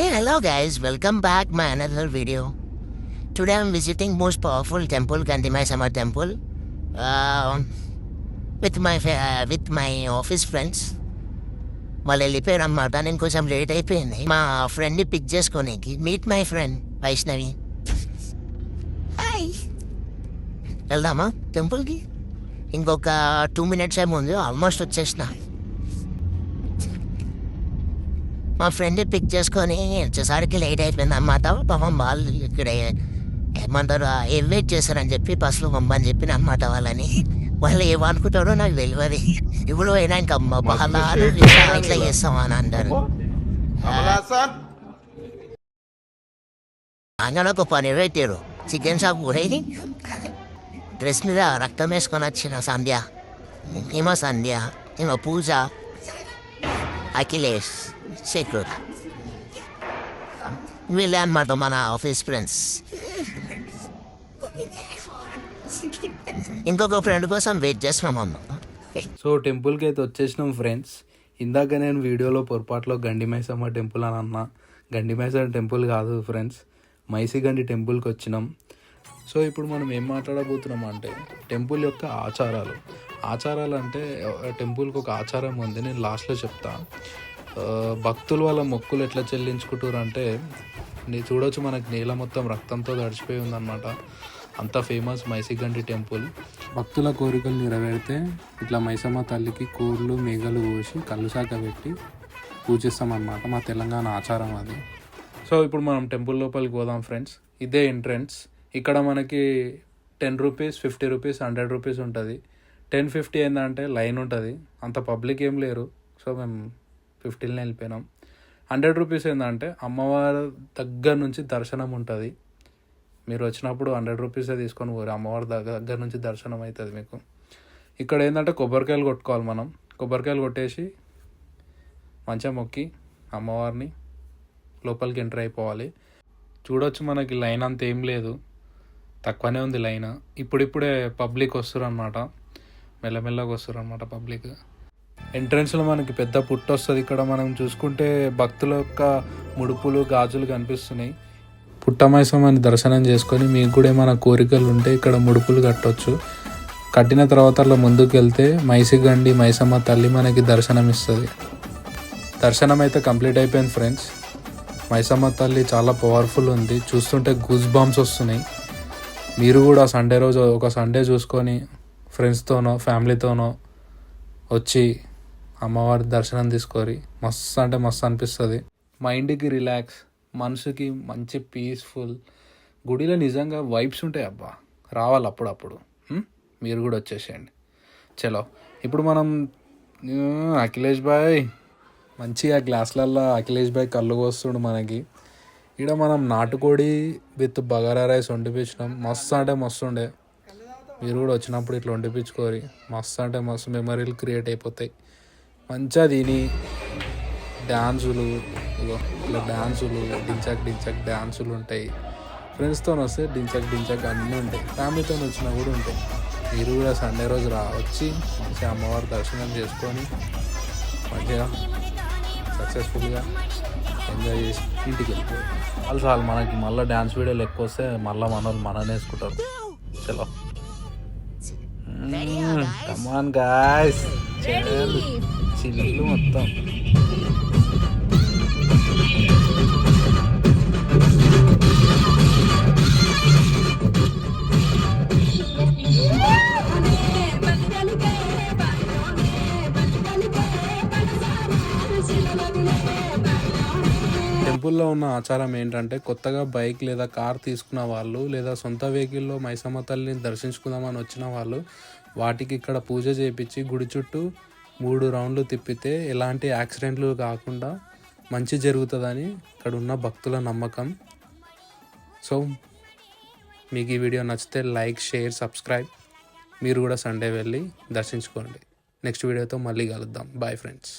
Hey, hello guys, welcome back my another video. Today I'm visiting most powerful temple, Gandhimai Sama temple, with my office friends. వాళ్ళు వెళ్ళిపోయారు అన్నమాట. నేను కొంచెం late అయిపోయింది మా ఫ్రెండ్ని పిక్ చేసుకోనికి. Meet my friend Vaishnavi. Hi, వెళ్దామా టెంపుల్కి? ఇంకొక 2 minutes ఏమో ఉంది, ఆల్మోస్ట్ వచ్చేసిన. మా ఫ్రెండ్ని పిక్ చేసుకొని వచ్చేసరికి లేట్ అయిపోయింది అన్నమాట. పాపం వాళ్ళు ఇక్కడ ఏమంటారు వెయిట్ చేశారని చెప్పి బస్సులో పంపని చెప్పిన అన్నమాట వాళ్ళని. వాళ్ళు ఏమనుకుంటారో నాకు తెలియదు. ఇప్పుడు అయినా ఇంకా బహళాలు ఇట్లా చేస్తామని అంటారు. అందులో ఒక పని పెట్టారు, చికెన్ షాప్ కూడా. డ్రెస్ మీద రక్తం వేసుకొని వచ్చిన సంధ్య, ఏమో పూజ, అఖిలేష్, శేఖర్, వీళ్ళే అన్నమాట మన ఆఫీస్ ఫ్రెండ్స్. ఇంకొక ఫ్రెండ్ కోసం వెయిట్ చేస్తున్నాం. సో టెంపుల్కి అయితే వచ్చేసినాం ఫ్రెండ్స్. ఇందాక నేను వీడియోలో పొరపాట్లో గండి మైసమ్మ టెంపుల్ అని అన్నా. గండి మైసమ్మ టెంపుల్ కాదు ఫ్రెండ్స్, మైసిగండి టెంపుల్కి వచ్చినాం. సో ఇప్పుడు మనం ఏం మాట్లాడబోతున్నాం అంటే టెంపుల్ యొక్క ఆచారాలు అంటే టెంపుల్కి ఒక ఆచారం ఉంది, నేను లాస్ట్లో చెప్తాను. భక్తులు వాళ్ళ మొక్కులు ఎట్లా చెల్లించుకుంటారు అంటే చూడవచ్చు, మనకి నేల మొత్తం రక్తంతో తడిచిపోయి ఉందన్నమాట. అంత ఫేమస్ మైసిగండి టెంపుల్. భక్తుల కోరికలు నెరవేరితే ఇట్లా మైసమ్మ తల్లికి కూర్లు మేఘలు కోసి కళ్ళుశాఖ పెట్టి పూజిస్తామన్నమాట. మా తెలంగాణ ఆచారం అది. సో ఇప్పుడు మనం టెంపుల్ లోపలికి పోదాం ఫ్రెండ్స్. ఇదే ఎంట్రన్స్. ఇక్కడ మనకి 10 రూపీస్, 50 రూపీస్, 100 రూపీస్ ఉంటుంది. 10-50 ఏంటంటే లైన్ ఉంటుంది, అంత పబ్లిక్ ఏం లేరు. సో మేము 15 వెళ్ళిపోయినాం. 100 రూపీస్ ఏంటంటే అమ్మవారి దగ్గర నుంచి దర్శనం ఉంటుంది. మీరు వచ్చినప్పుడు 100 రూపీసే తీసుకొని పోరు, అమ్మవారి దగ్గర నుంచి దర్శనం అవుతుంది మీకు. ఇక్కడ ఏంటంటే కొబ్బరికాయలు కొట్టుకోవాలి మనం. కొబ్బరికాయలు కొట్టేసి మంచిగా మొక్కి అమ్మవారిని లోపలికి ఎంటర్ అయిపోవాలి. చూడవచ్చు మనకి లైన్ అంత ఏం లేదు, తక్కువనే ఉంది లైన్. ఇప్పుడిప్పుడే పబ్లిక్ వస్తారు అనమాట, మెల్లమెల్లగా వస్తారు అనమాట పబ్లిక్. ఎంట్రన్స్లో మనకి పెద్ద పుట్ట వస్తుంది. ఇక్కడ మనం చూసుకుంటే భక్తుల యొక్క ముడుపులు, గాజులు కనిపిస్తున్నాయి. పుట్ట మైసమ్మని దర్శనం చేసుకొని మీకు కూడా ఏమైనా కోరికలు ఉంటే ఇక్కడ ముడుపులు కట్టవచ్చు. కట్టిన తర్వాత అలా ముందుకు వెళ్తే మైసిగండి మైసమ్మ తల్లి మనకి దర్శనం ఇస్తుంది. దర్శనం అయితే కంప్లీట్ అయిపోయింది ఫ్రెండ్స్. మైసమ్మ తల్లి చాలా పవర్ఫుల్ ఉంది, చూస్తుంటే గూస్ బాంబ్స్ వస్తున్నాయి. మీరు కూడా సండే రోజు ఒక సండే చూసుకొని ఫ్రెండ్స్తోనో ఫ్యామిలీతోనో వచ్చి అమ్మవారి దర్శనం తీసుకొని మస్తు అంటే మస్తు అనిపిస్తుంది. మైండ్కి రిలాక్స్, మనసుకి మంచి పీస్ఫుల్. గుడిలో నిజంగా వైబ్స్ ఉంటాయి అబ్బా, రావాలి అప్పుడప్పుడు. మీరు కూడా వచ్చేసేయండి. చలో ఇప్పుడు మనం అఖిలేష్ బాయ్ మంచిగా గ్లాసులల్లో అఖిలేష్ బాయ్ కళ్ళు కోస్తుండు మనకి. ఇక్కడ మనం నాటుకోడి విత్ బగారా రైస్ వండిపించినాం. మస్తు అంటే మస్తు ఉండే. మీరు కూడా వచ్చినప్పుడు ఇట్లా వండిపించుకోరి, మస్తు అంటే మస్తు మెమరీలు క్రియేట్ అయిపోతాయి. మంచిగా తిని డ్యాన్సులు, ఇట్లా డ్యాన్సులు, డించక్ డ్యాన్సులు ఉంటాయి. ఫ్రెండ్స్తో వస్తే డించక్ అన్నీ ఉంటాయి. ఫ్యామిలీతో వచ్చినా కూడా ఉంటాయి. మీరు కూడా సండే రోజు వచ్చి మంచిగా అమ్మవారి దర్శనం చేసుకొని మంచిగా సక్సెస్ఫుల్గా ఎంజాయ్ చేసి ఇంటికి వెళ్ళిపోయారు. చాలు మనకి మళ్ళీ డ్యాన్స్ వీడియోలు ఎక్కువ వస్తే మళ్ళీ మనల్ని వేసుకుంటారు. చలో కమాన్ గాయ్స్, చిల్లు మొత్తం. టెంపుల్లో ఉన్న ఆచారం ఏంటంటే కొత్తగా బైక్ లేదా కార్ తీసుకున్న వాళ్ళు లేదా సొంత వెహికల్లో మైసమ్మ తల్లిని దర్శించుకుందామని వచ్చిన వాళ్ళు వాటికి ఇక్కడ పూజ చేయించి గుడి చుట్టూ 3 రౌండ్లు తిప్పితే ఎలాంటి యాక్సిడెంట్లు కాకుండా మంచి జరుగుతుందని ఇక్కడ ఉన్న భక్తుల నమ్మకం. సో మీకు ఈ వీడియో నచ్చితే లైక్, షేర్, సబ్స్క్రైబ్. మీరు కూడా సండే వెళ్ళి దర్శించుకోండి. నెక్స్ట్ వీడియోతో మళ్ళీ కలుద్దాం. Bye friends.